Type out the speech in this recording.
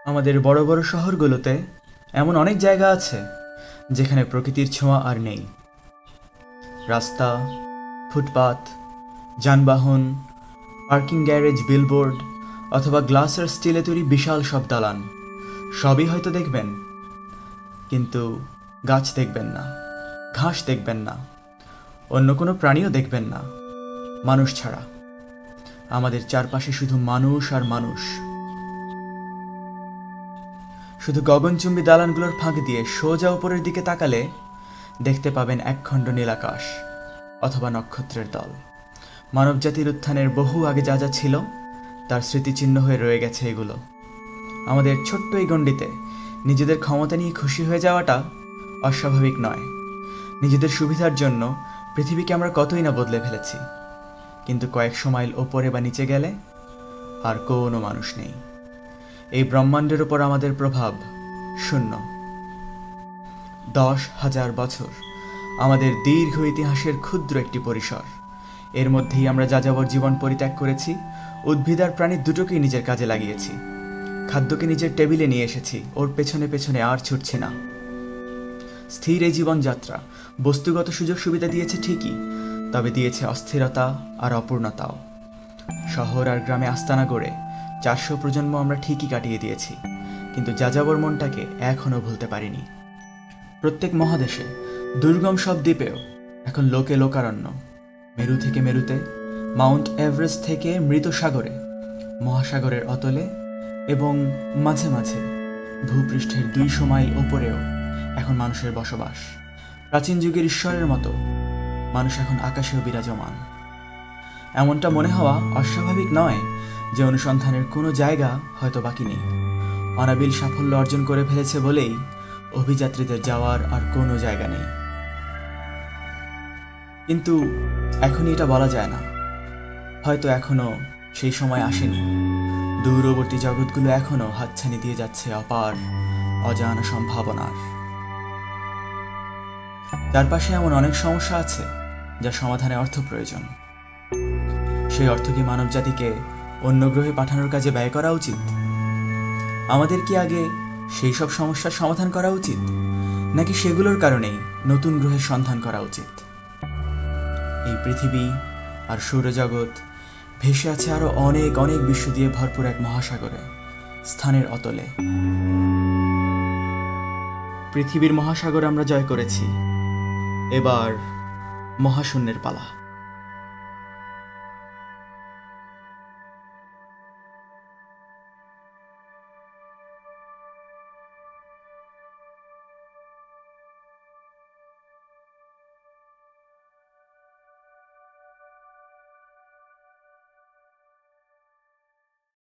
আমাদের বড় বড় শহরগুলোতে এমন অনেক জায়গা আছে যেখানে প্রকৃতির ছোঁয়া আর নেই। রাস্তা, ফুটপাত, যানবাহন, পার্কিং গ্যারেজ, বিলবোর্ড অথবা গ্লাস আর স্টিলে তৈরি বিশাল সব দালান সবই হয়তো দেখবেন, কিন্তু গাছ দেখবেন না, ঘাস দেখবেন না, অন্য কোনো প্রাণীও দেখবেন না, মানুষ ছাড়া। আমাদের চারপাশে শুধু মানুষ আর মানুষ। শুধু গগনচুম্বী দালানগুলোর ফাঁক দিয়ে সোজা উপরের দিকে তাকালে দেখতে পাবেন একখণ্ড নীলাকাশ অথবা নক্ষত্রের দল। মানবজাতির উত্থানের বহু আগে যা যা ছিল তার স্মৃতিচিহ্ন হয়ে রয়ে গেছে এগুলো। আমাদের ছোট্ট এই গণ্ডিতে নিজেদের ক্ষমতা নিয়ে খুশি হয়ে যাওয়াটা অস্বাভাবিক নয়। নিজেদের সুবিধার জন্য পৃথিবীকে আমরা কতই না বদলে ফেলেছি, কিন্তু কয়েকশো মাইল ওপরে বা নিচে গেলে আর কোনো মানুষ নেই। এই ব্রহ্মাণ্ডের উপর আমাদের প্রভাব শূন্য। 10,000 বছর আমাদের দীর্ঘ ইতিহাসের ক্ষুদ্র একটি পরিসর। এর মধ্যেই আমরা যাযাবর জীবন পরিত্যাগ করেছি, উদ্ভিদ আর প্রাণী দুটোকেই নিজের কাজে লাগিয়েছি। খাদ্যকে নিজের টেবিলে নিয়ে এসেছি, ওর পেছনে পেছনে আর ছুটছি না। স্থির এই জীবনযাত্রা বস্তুগত সুযোগ সুবিধা দিয়েছে ঠিকই, তবে দিয়েছে অস্থিরতা আর অপূর্ণতাও। শহর আর গ্রামে আস্তানা গড়ে 400 প্রজন্ম আমরা ঠিকই কাটিয়ে দিয়েছি, কিন্তু যাযাবর মনটাকে এখনও ভুলতে পারিনি। প্রত্যেক মহাদেশে, দুর্গম সব দ্বীপেও এখন লোকে লোকারণ্য। মেরু থেকে মেরুতে, মাউন্ট এভারেস্ট থেকে মৃত সাগরে, মহাসাগরের অতলে এবং মাঝে মাঝে ভূপৃষ্ঠের 200 মাইল ওপরেও এখন মানুষের বসবাস। প্রাচীন যুগের ঈশ্বরের মতো মানুষ এখন আকাশেও বিরাজমান। এমনটা মনে হওয়া অস্বাভাবিক নয় যে অনুসন্ধানের কোনো জায়গা হয়তো বাকি নেই। অনাবিল সাফল্য অর্জন করে ফেলেছে বলেই অভিযাত্রীদের যাওয়ার আর কোনো জায়গা নেই। কিন্তু এখনই এটা বলা যায় না, হয়তো এখনো সেই সময় আসেনি। দূরবর্তী জগৎগুলো এখনো হাতছানি দিয়ে যাচ্ছে অপার অজানা সম্ভাবনার। চারপাশে এমন অনেক সমস্যা আছে যার সমাধানে অর্থ প্রয়োজন। সেই অর্থ কি মানব জাতিকে অন্য গ্রহে পাঠানোর কাজে ব্যয় করা উচিত? আমাদের কি আগে সেই সব সমস্যার সমাধান করা উচিত, নাকি সেগুলোর কারণেই নতুন গ্রহের সন্ধান করা উচিত? এই পৃথিবী আর সৌরজগৎ ভেসে আছে আরো অনেক অনেক বিশ্ব দিয়ে ভরপুর এক মহাসাগরে, স্থানের অতলে। পৃথিবীর মহাসাগর আমরা জয় করেছি, এবার মহাশূন্যের পালা।